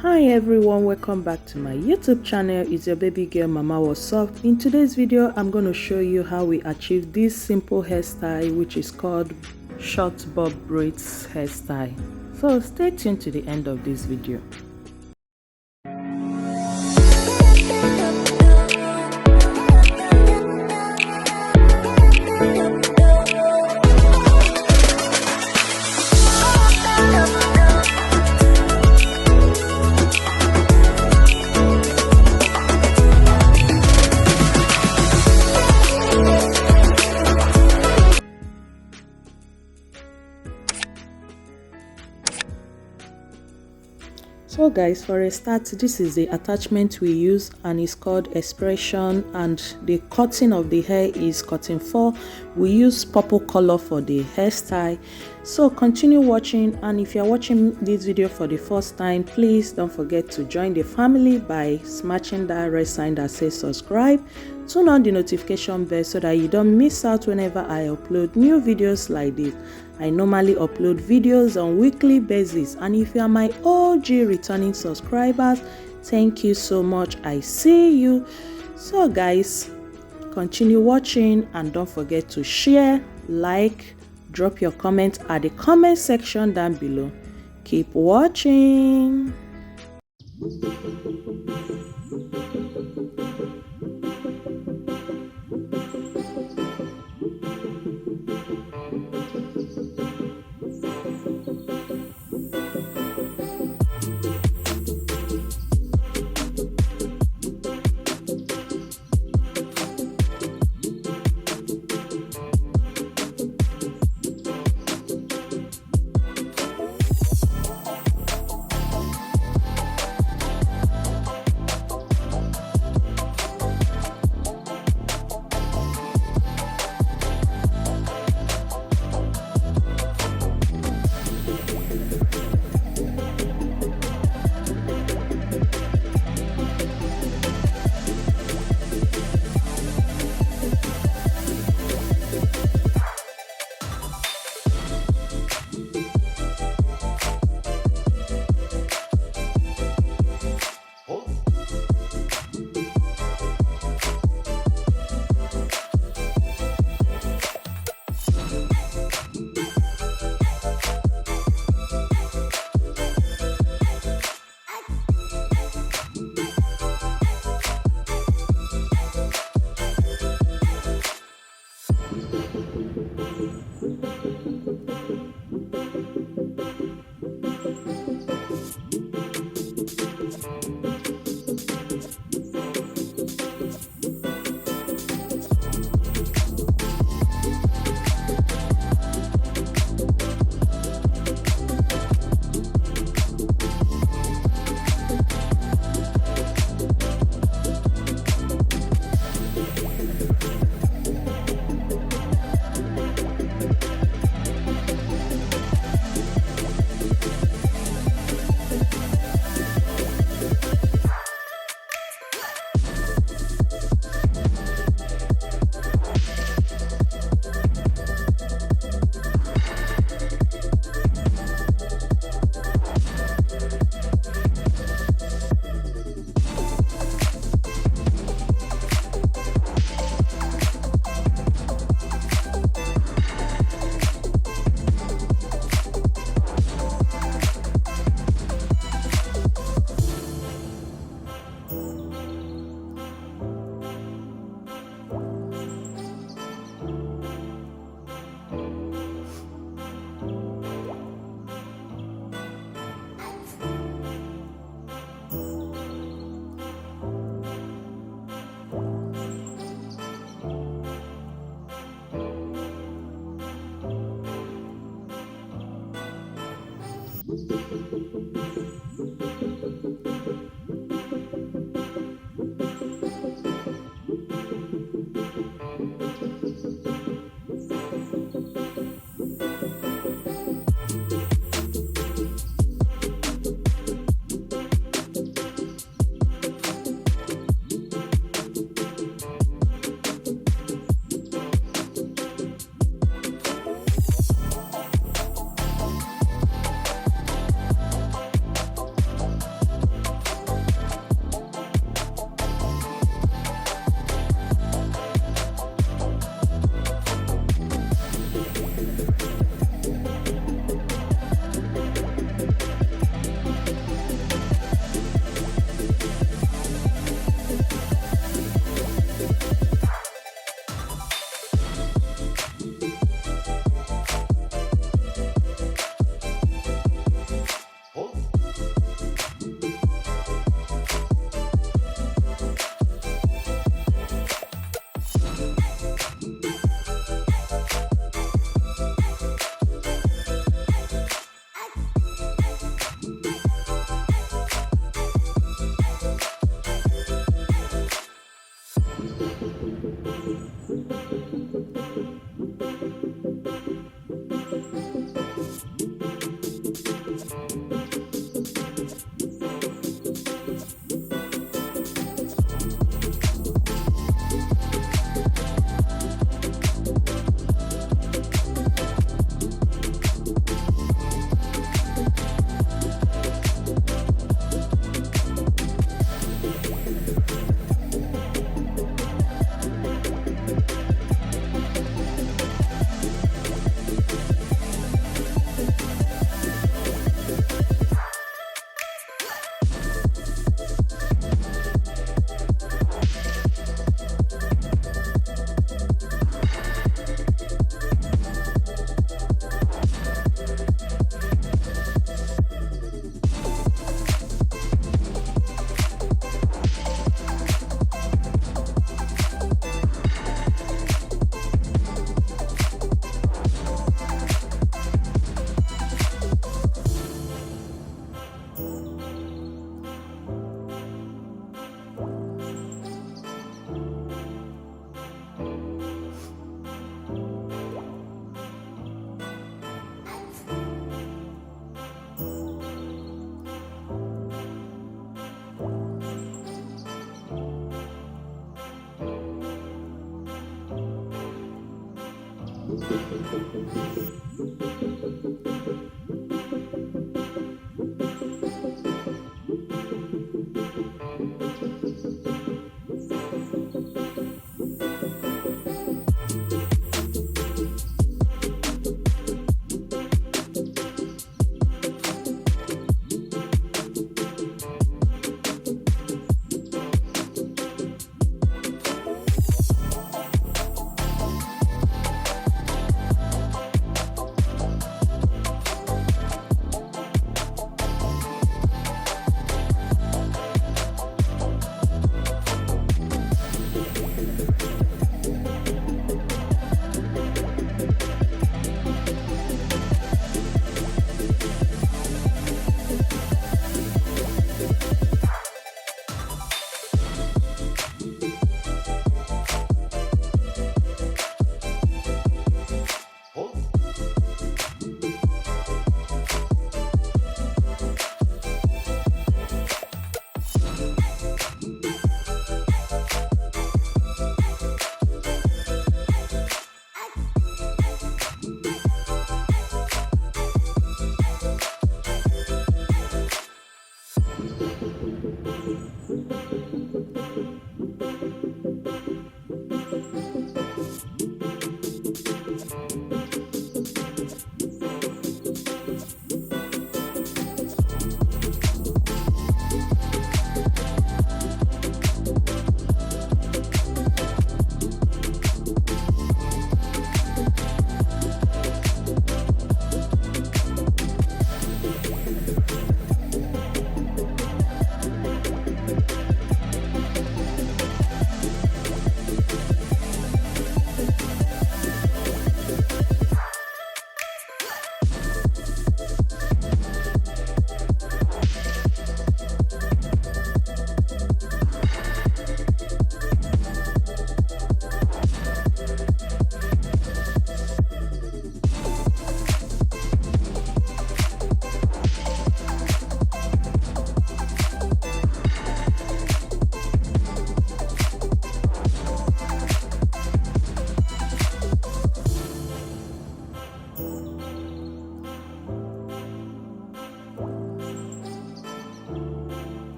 Hi everyone, welcome back to my YouTube channel. It's your baby girl Mama What's Up. In today's video I'm going to show you how we achieve this simple hairstyle, which is called short bob braids hairstyle. So stay tuned to the end of this video. So guys, for a start, this is the attachment we use and it's called expression, and the cutting of the hair is cutting 4. We use purple color for the hairstyle. So continue watching, and if you're watching this video for the first time, please don't forget to join the family by smashing that red sign that says subscribe. Turn on the notification bell so that you don't miss out whenever I upload new videos like this. I normally upload videos on weekly basis, and if you are my OG returning subscribers, thank you so much. I see you. So guys, continue watching and don't forget to share, like, drop your comment at the comment section down below. Keep watching.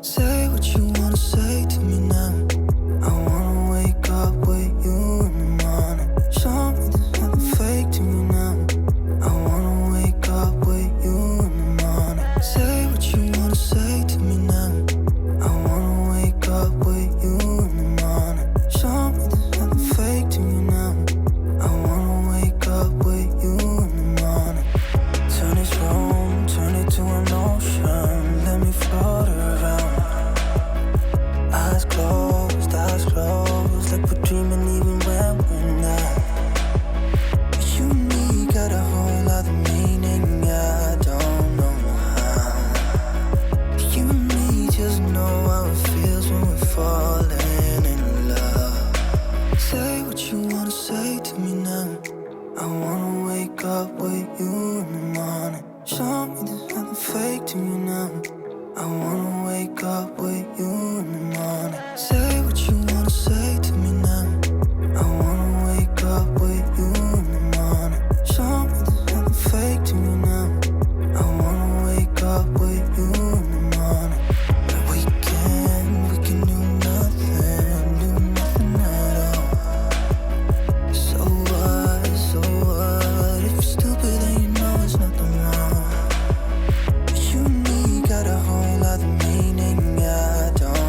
Say what you wanna say to me now. I wanna wake up with you in the morning. Show me there's nothing fake to me now. I wanna wake up with you in the morning. Say what you wanna say to me now. I wanna wake up with you in the morning. Show me there's nothing fake to me now. I wanna wake up with you in the morning. Turn this room, turn it to an ocean. Let me float around. Eyes closed, like we're dreaming even when we're not. You and me got a whole other meaning, I don't know how. You and me just know how it feels when we're falling in love. Say what you wanna say to me now. I wanna wake up with you in the morning. Show me there's nothing fake to me now. I wanna wake up with you in the morning. Say what you wanna say to me now. I wanna wake up with you in the morning. Show me there's nothing fake to me now. I wanna wake up with you in the morning. We can do nothing at all. So what? If you're stupid then you know it's nothing wrong. You and me got a whole other meaning, I don't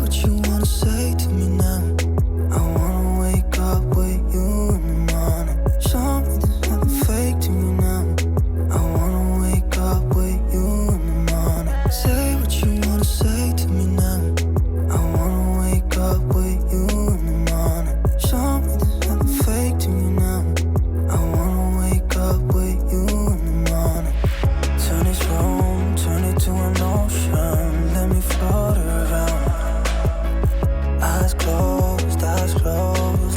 what you wanna say to me now. I wanna wake up with you in the morning. Show me there's nothing fake to me now. I wanna wake up with you in the morning. Say what you wanna say to me now. I wanna wake up with you in the morning. Show me there's nothing fake to me now. I wanna wake up with you in the morning. Turn this room, turn it to an ocean. Let me float around. Eyes closed,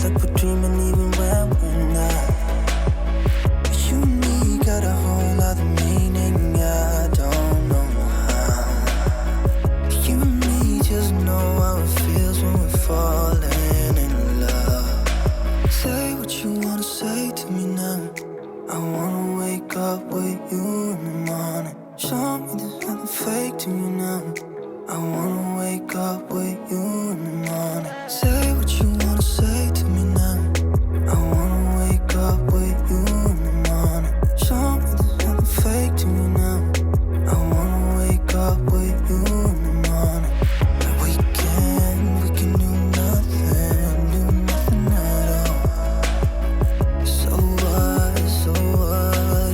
like we're dreaming even when we're not. You and me got a whole other meaning, I don't know how. You and me just know how it feels when we're falling in love. Say what you wanna say to me now. I wanna wake up with you in the morning. Show me there's nothing fake to me now. I wanna wake up with you in the morning. Say what you wanna say to me now. I wanna wake up with you in the morning. Show me there's nothing fake to me now. I wanna wake up with you in the morning. We can do nothing at all. So what,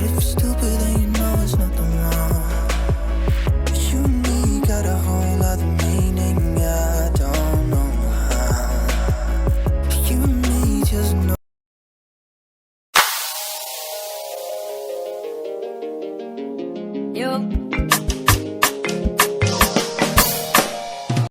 if you're stupid then you know there's nothing wrong. You and me got a whole other meaning, I don't know how. You and me just know. Yo.